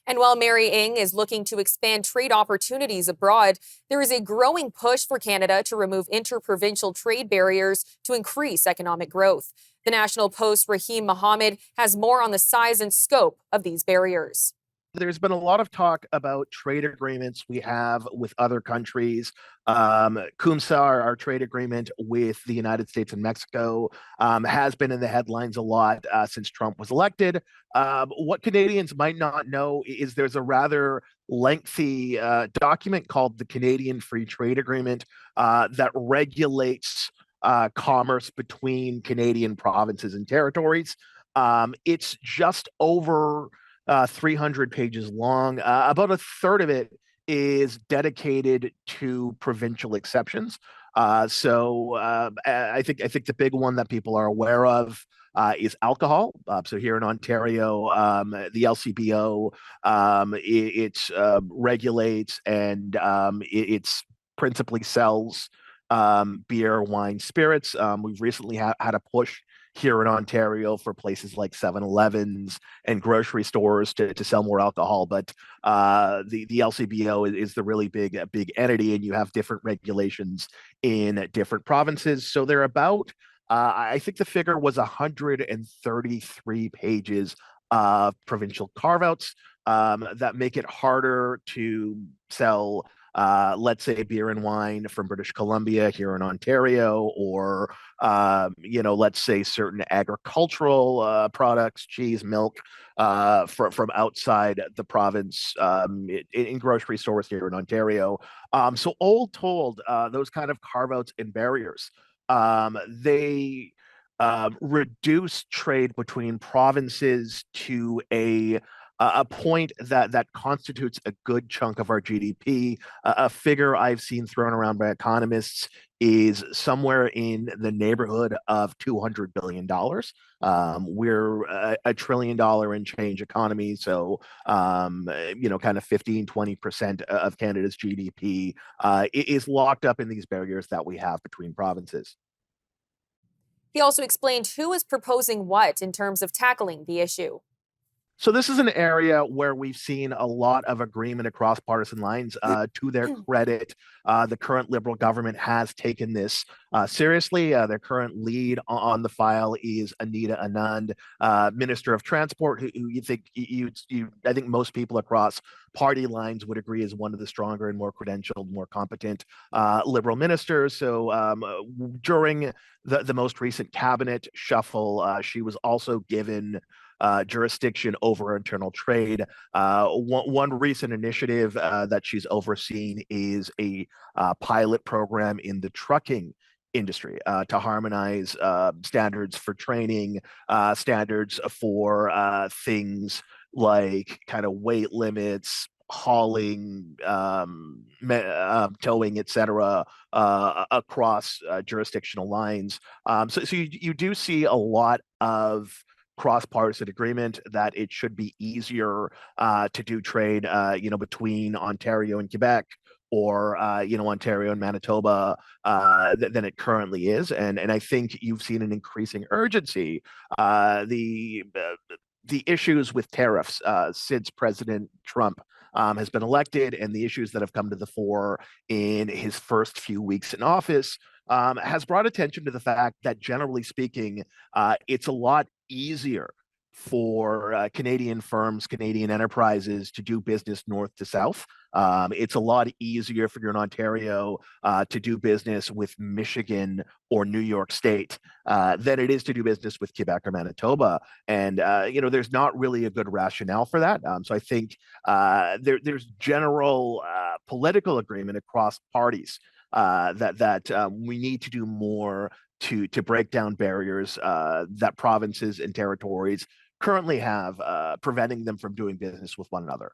And while Mary Ng is looking to expand trade opportunities abroad, there is a growing push for Canada to remove interprovincial trade barriers to increase economic growth. The National Post's Rahim Mohamed has more on the size and scope of these barriers. There's been a lot of talk about trade agreements we have with other countries. CUMSA, our trade agreement with the United States and Mexico, has been in the headlines a lot since Trump was elected. What Canadians might not know is there's a rather lengthy document called the Canadian Free Trade Agreement that regulates commerce between Canadian provinces and territories. It's just over 300 pages long. About a third of it is dedicated to provincial exceptions. I think the big one that people are aware of is alcohol. So here in Ontario, the LCBO it regulates and it's principally sells beer, wine, spirits. We've recently had a push here in Ontario for places like 7-Elevens and grocery stores to sell more alcohol. But the LCBO is the really big entity, and you have different regulations in different provinces. So they're about, I think the figure was 133 pages of provincial carve-outs that make it harder to sell let's say beer and wine from British Columbia here in Ontario, or let's say certain agricultural products, cheese, milk, from outside the province in grocery stores here in Ontario. So all told, those kind of carve outs and barriers, they reduce trade between provinces to a point that constitutes a good chunk of our GDP. A figure I've seen thrown around by economists is somewhere in the neighborhood of $200 billion. We're a $1 trillion and change economy. So, kind of 15-20% of Canada's GDP is locked up in these barriers that we have between provinces. He also explained who is proposing what in terms of tackling the issue. So this is an area where we've seen a lot of agreement across partisan lines. To their credit, the current Liberal government has taken this seriously. Their current lead on the file is Anita Anand, Minister of Transport, who I think most people across party lines would agree is one of the stronger and more credentialed, more competent Liberal ministers. So during the most recent cabinet shuffle, she was also given jurisdiction over internal trade. One recent initiative that she's overseen is a pilot program in the trucking industry to harmonize standards for training, standards for things like kind of weight limits, hauling, towing, etc., across jurisdictional lines. So you do see a lot of cross-partisan agreement that it should be easier to do trade, between Ontario and Quebec, or Ontario and Manitoba than it currently is, and I think you've seen an increasing urgency. The issues with tariffs since President Trump has been elected, and the issues that have come to the fore in his first few weeks in office has brought attention to the fact that, generally speaking, it's a lot easier for Canadian firms, Canadian enterprises to do business north to south. It's a lot easier if you're in Ontario to do business with Michigan or New York State than it is to do business with Quebec or Manitoba. And, there's not really a good rationale for that. So I think there's general political agreement across parties that we need to do more to break down barriers that provinces and territories currently have, preventing them from doing business with one another.